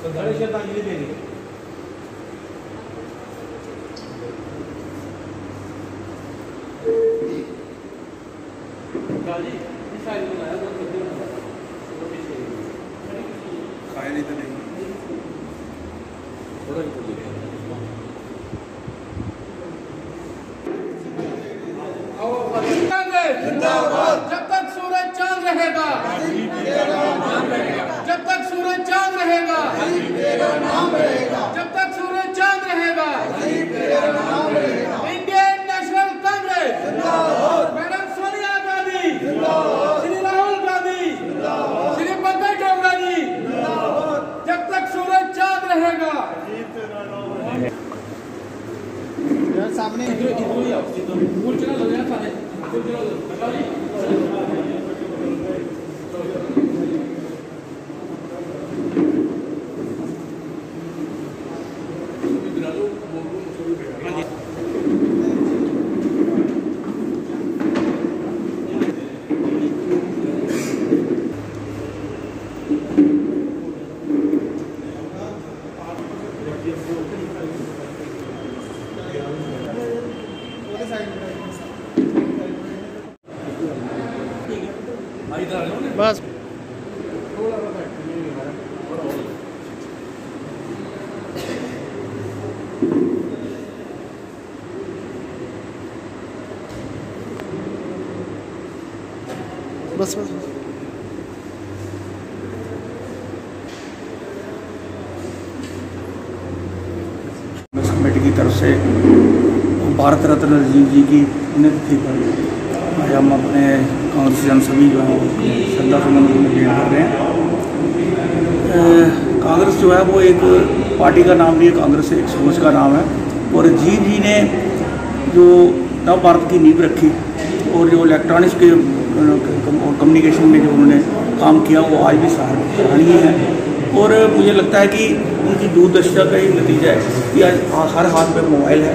श्रद्धांजलि देंगे। खाए नहीं तो नहीं थोड़ा ही जब तक सूरज चांद रहेगा, जब तक सूरज चांद रहेगा, जब तक सूरज चांद रहेगा, Indian National Congress, madam Sonia Gandhi, Shri Rahul Gandhi, Shri Pankaj Dogra ji, जब तक सूरज चांद रहेगा। सामने बस बस बस कमेटी की तरफ से भारत रत्न राजीव जी की पुण्यतिथि पर आज हम अपने कांग्रेसियन सभी जो है श्रद्धा सुमन भेंट कर रहे हैं। कांग्रेस जो है वो एक पार्टी का नाम नहीं है, कांग्रेस एक सोच का नाम है। और राजीव जी ने जो नव भारत की नींव रखी और जो इलेक्ट्रॉनिक्स के कम्युनिकेशन में जो उन्होंने काम किया वो आज भी सराहनीय है। और मुझे लगता है कि उनकी दूरदर्शिता का ही नतीजा है कि आज हर हाथ में मोबाइल है।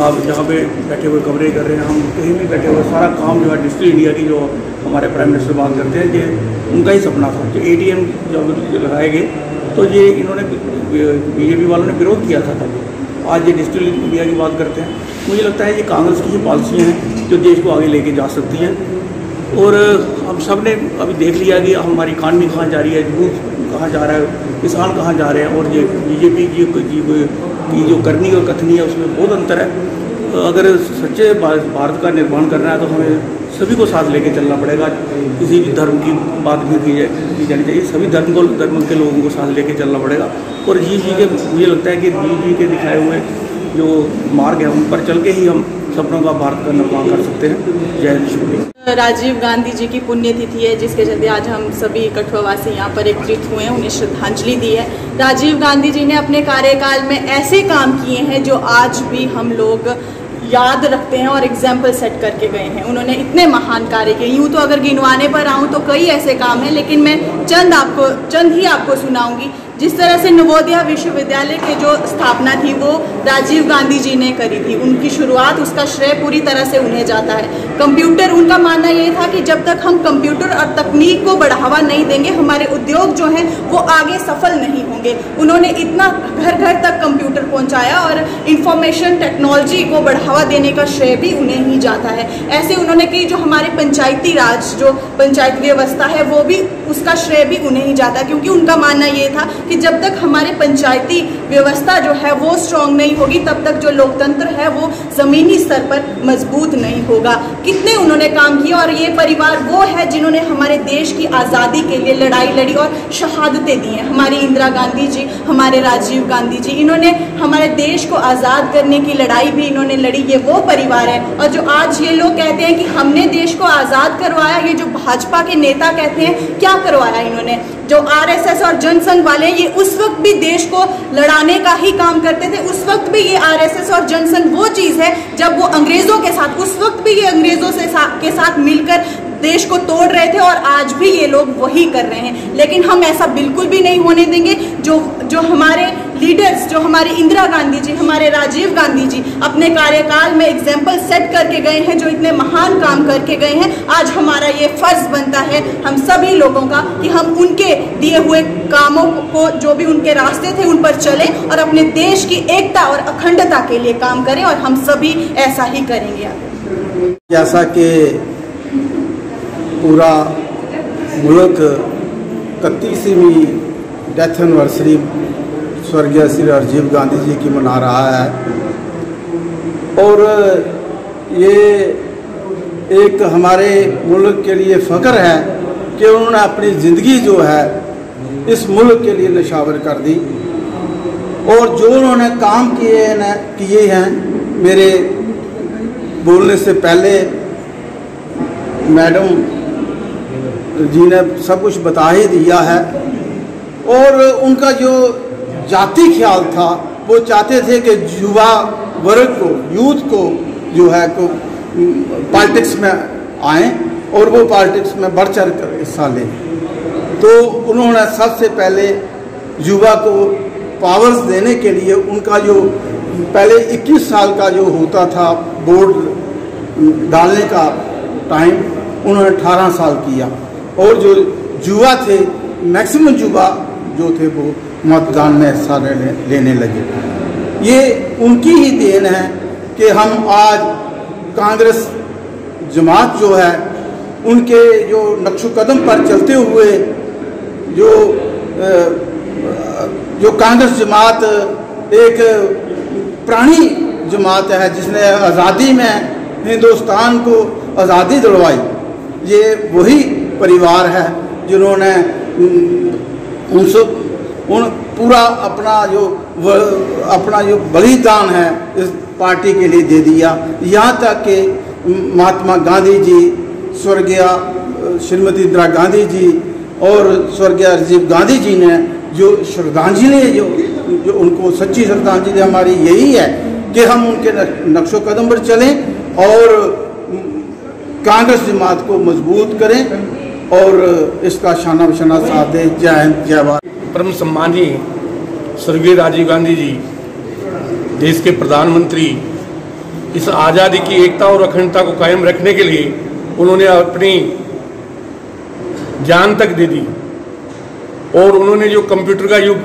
आप जहाँ पे बैठे हुए कवरेज कर रहे हैं, हम कहीं भी बैठे हुए सारा काम जो है डिजिटल इंडिया की जो हमारे प्राइम मिनिस्टर बात करते हैं, ये उनका ही सपना था। जो ATM जब लगाए गए तो ये इन्होंने BJP वालों ने विरोध किया था तब, आज ये डिजिटल इंडिया की बात करते हैं। मुझे लगता है ये कांग्रेस की ही पॉलिसियाँ हैं जो देश को आगे लेके जा सकती हैं। और हम सब ने अभी देख लिया कि हमारी इकानमी कहाँ जा रही है, यूथ कहाँ जा रहा है, किसान कहाँ जा रहे हैं। और ये BJP की जो करनी और कथनी है उसमें बहुत अंतर है। अगर सच्चे भारत का निर्माण करना है तो हमें सभी को साथ लेके चलना पड़ेगा। किसी भी धर्म की बात भी की जानी चाहिए, सभी धर्म के लोगों को साथ लेके चलना पड़ेगा। और जी के मुझे लगता है कि जी के दिखाए हुए जो मार्ग है उन पर चल के ही हम सपनों का भारत का निर्माण कर सकते हैं। जय हिंद, शुक्रिया। राजीव गांधी जी की पुण्यतिथि है जिसके चलते आज हम सभी कठुआवासी यहाँ पर एकत्रित हुए हैं, उन्हें श्रद्धांजलि दी है। राजीव गांधी जी ने अपने कार्यकाल में ऐसे काम किए हैं जो आज भी हम लोग याद रखते हैं और एग्जाम्पल सेट करके गए हैं। उन्होंने इतने महान कार्य किए, यूँ तो अगर गिनवाने पर आऊँ तो कई ऐसे काम हैं, लेकिन मैं चंद ही आपको सुनाऊंगी। जिस तरह से नवोदय विश्वविद्यालय की जो स्थापना थी वो राजीव गांधी जी ने करी थी, उनकी शुरुआत, उसका श्रेय पूरी तरह से उन्हें जाता है। कंप्यूटर, उनका मानना ये था कि जब तक हम कंप्यूटर और तकनीक को बढ़ावा नहीं देंगे हमारे उद्योग जो हैं वो आगे सफल नहीं होंगे। उन्होंने इतना घर घर तक कंप्यूटर पहुंचाया और इंफॉर्मेशन टेक्नोलॉजी को बढ़ावा देने का श्रेय भी उन्हें ही जाता है। ऐसे उन्होंने की जो हमारे पंचायती राज, जो पंचायत व्यवस्था है वो भी, उसका श्रेय भी उन्हें ही जाता है, क्योंकि उनका मानना ये था कि जब तक हमारे पंचायती व्यवस्था जो है वो स्ट्रांग नहीं होगी तब तक जो लोकतंत्र है वो जमीनी स्तर पर मजबूत नहीं होगा। कितने उन्होंने काम किया और ये परिवार वो है जिन्होंने हमारे देश की आज़ादी के लिए लड़ाई लड़ी और शहादतें दी हैं। हमारी इंदिरा गांधी जी, हमारे राजीव गांधी जी, इन्होंने हमारे देश को आज़ाद करने की लड़ाई भी इन्होंने लड़ी। ये वो परिवार है। और जो आज ये लोग कहते हैं कि हमने देश को आज़ाद करवाया, ये जो भाजपा के नेता कहते हैं, क्या करवाया इन्होंने? जो RSS और जनसंघ वाले, ये उस वक्त भी देश को लड़ाने का ही काम करते थे। उस वक्त भी ये RSS और जनसंघ वो चीज़ है जब वो अंग्रेज़ों के साथ, उस वक्त भी ये अंग्रेज़ों के साथ मिलकर देश को तोड़ रहे थे और आज भी ये लोग वही कर रहे हैं। लेकिन हम ऐसा बिल्कुल भी नहीं होने देंगे। जो हमारे लीडर्स, जो हमारे इंदिरा गांधी जी, हमारे राजीव गांधी जी अपने कार्यकाल में एग्जाम्पल सेट करके गए हैं, जो इतने महान काम करके गए हैं, आज हमारा ये फर्ज बनता है हम सभी लोगों का कि हम उनके दिए हुए कामों को, जो भी उनके रास्ते थे, उन पर चलें और अपने देश की एकता और अखंडता के लिए काम करें, और हम सभी ऐसा ही करेंगे। जैसा कि पूरा मुल्क 31वीं डेथ एनिवर्सरी स्वर्गीय श्री राजीव गांधी जी की मना रहा है, और ये एक हमारे मुल्क के लिए फ़ख्र है कि उन्होंने अपनी ज़िंदगी जो है इस मुल्क के लिए निछावर कर दी, और जो उन्होंने काम किए हैं, मेरे बोलने से पहले मैडम जी ने सब कुछ बता ही दिया है। और उनका जो जाति ख्याल था, वो चाहते थे कि युवा वर्ग को, यूथ को जो है को पॉलिटिक्स में आए और वो पॉलिटिक्स में बढ़ चढ़ कर हिस्सा लें। तो उन्होंने सबसे पहले युवा को पावर्स देने के लिए उनका जो पहले 21 साल का जो होता था वोट डालने का टाइम, उन्होंने 18 साल किया, और जो युवा थे, मैक्सिमम युवा जो थे वो मतदान में हिस्सा लेने लगे। ये उनकी ही देन है कि हम आज कांग्रेस जमात जो है, उनके जो नक्शो कदम पर चलते हुए जो कांग्रेस जमात एक पुरानी जमात है जिसने आज़ादी में हिंदुस्तान को आज़ादी दिलवाई, ये वही परिवार है जिन्होंने पूरा अपना जो बलिदान है इस पार्टी के लिए दे दिया। यहाँ तक कि महात्मा गांधी जी, स्वर्गीय श्रीमती इंदिरा गांधी जी और स्वर्गीय राजीव गांधी जी ने जो श्रद्धांजलि, जो उनको सच्ची श्रद्धांजलि हमारी यही है कि हम उनके नक्शो कदम पर चलें और कांग्रेस जमात को मजबूत करें और इसका शाना बशाना साथ दें। जय हिंद, जय भारत। परम सम्मानीय स्वर्गीय राजीव गांधी जी, देश के प्रधानमंत्री, इस आज़ादी की एकता और अखंडता को कायम रखने के लिए उन्होंने अपनी जान तक दे दी। और उन्होंने जो कंप्यूटर का युग,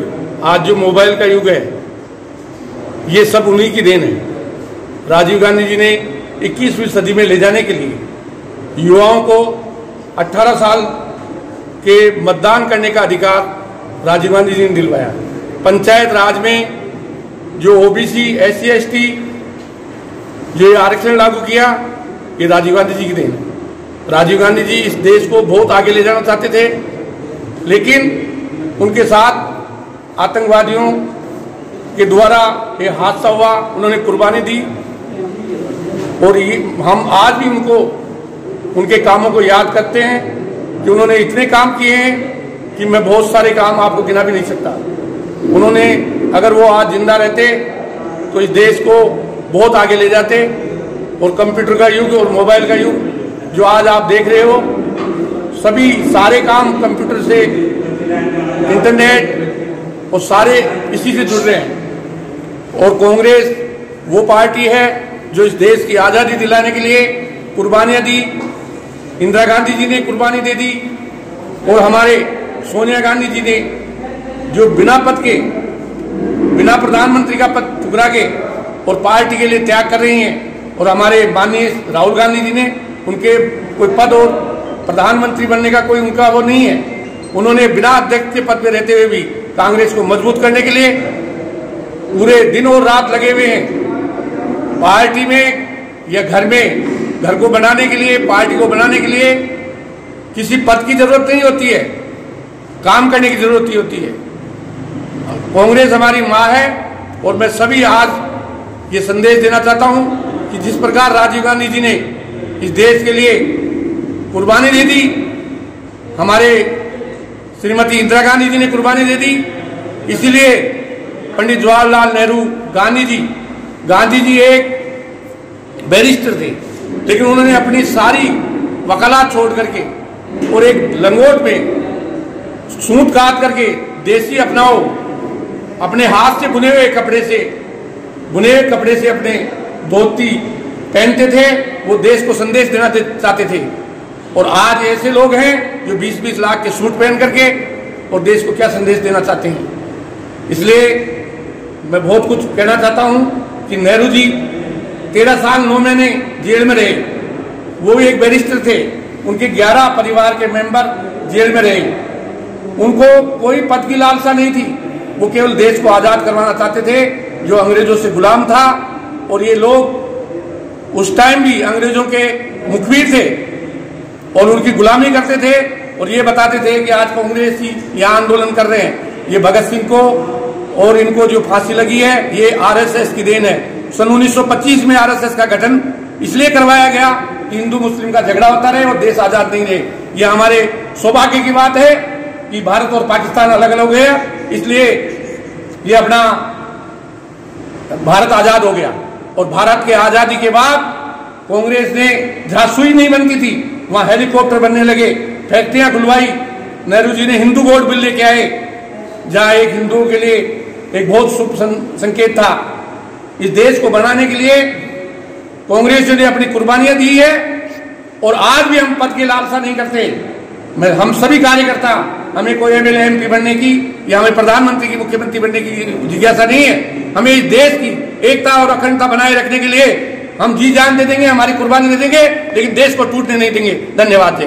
आज जो मोबाइल का युग है, ये सब उन्हीं की देन है। राजीव गांधी जी ने 21वीं सदी में ले जाने के लिए युवाओं को 18 साल के मतदान करने का अधिकार राजीव गांधी जी ने दिलवाया। पंचायत राज में जो ओबीसी, SC, ST जो आरक्षण लागू किया, ये राजीव गांधी जी की देन है। राजीव गांधी जी इस देश को बहुत आगे ले जाना चाहते थे, लेकिन उनके साथ आतंकवादियों के द्वारा ये हादसा हुआ, उन्होंने कुर्बानी दी। और हम आज भी उनके कामों को याद करते हैं कि उन्होंने इतने काम किए हैं कि मैं बहुत सारे काम आपको गिना भी नहीं सकता। उन्होंने, अगर वो आज जिंदा रहते तो इस देश को बहुत आगे ले जाते। और कंप्यूटर का युग और मोबाइल का युग जो आज आप देख रहे हो, सभी सारे काम कंप्यूटर से, इंटरनेट और सारे इसी से जुड़ रहे हैं। और कांग्रेस वो पार्टी है जो इस देश की आज़ादी दिलाने के लिए कुर्बानियां दी। इंदिरा गांधी जी ने कुर्बानी दे दी, और हमारे सोनिया गांधी जी ने जो बिना प्रधानमंत्री का पद ठुकरा के और पार्टी के लिए त्याग कर रही हैं। और हमारे माननीय राहुल गांधी जी ने, उनके कोई पद और प्रधानमंत्री बनने का कोई उनका वो नहीं है, उन्होंने बिना अध्यक्ष के पद पे रहते हुए भी कांग्रेस को मजबूत करने के लिए पूरे दिन और रात लगे हुए हैं। पार्टी में या घर में, घर को बनाने के लिए, पार्टी को बनाने के लिए किसी पद की जरूरत नहीं होती है, काम करने की जरूरत होती है। कांग्रेस हमारी माँ है, और मैं सभी आज ये संदेश देना चाहता हूं कि जिस प्रकार राजीव गांधी जी ने इस देश के लिए कुर्बानी दे दी, हमारे श्रीमती इंदिरा गांधी जी ने कुर्बानी दे दी, इसीलिए पंडित जवाहरलाल नेहरू, गांधी जी एक बैरिस्टर थे, लेकिन उन्होंने अपनी सारी वकालत छोड़ करके और एक लंगोट में सूट काट करके देसी अपनाओ, अपने हाथ से बुने हुए कपड़े से अपने धोती पहनते थे, वो देश को संदेश देना चाहते थे। और आज ऐसे लोग हैं जो 20-20 लाख के सूट पहन करके और देश को क्या संदेश देना चाहते हैं। इसलिए मैं बहुत कुछ कहना चाहता हूं कि नेहरू जी 13 साल 9 महीने जेल में रहे, वो भी एक बैरिस्टर थे, उनके 11 परिवार के मेंबर जेल में रहे, उनको कोई पद की लालसा नहीं थी, वो केवल देश को आजाद करवाना चाहते थे जो अंग्रेजों से गुलाम था। और ये लोग उस टाइम भी अंग्रेजों के मुखबिर थे और उनकी गुलामी करते थे और ये बताते थे कि आज कांग्रेसी यहाँ आंदोलन कर रहे हैं, ये भगत सिंह को और इनको जो फांसी लगी है ये आरएसएस की देन है। सन 1925 में आरएसएस का गठन इसलिए करवाया गया कि हिंदू मुस्लिम का झगड़ा होता रहे और देश आजाद नहीं रहे। ये हमारे सौभाग्य की बात है कि भारत और पाकिस्तान अलग अलग हुए, इसलिए ये अपना भारत आजाद हो गया। और भारत के आजादी के बाद कांग्रेस ने जहां सुई नहीं बनती थी वहां हेलीकॉप्टर बनने लगे, फैक्ट्रियां खुलवाई। नेहरू जी ने हिंदू गोल्ड बिल लेके आए, जहां एक हिंदुओं के लिए एक बहुत शुभ संकेत था। इस देश को बनाने के लिए कांग्रेस ने अपनी कुर्बानियां दी है और आज भी हम पद की लालसा नहीं करते। हम सभी कार्यकर्ता, हमें कोई एमएलए एमपी बनने की या हमें प्रधानमंत्री की मुख्यमंत्री बनने की जिज्ञासा नहीं है। हमें इस देश की एकता और अखंडता बनाए रखने के लिए हम जी जान दे देंगे, हमारी कुर्बानी दे देंगे, लेकिन देश को टूटने नहीं देंगे। धन्यवाद।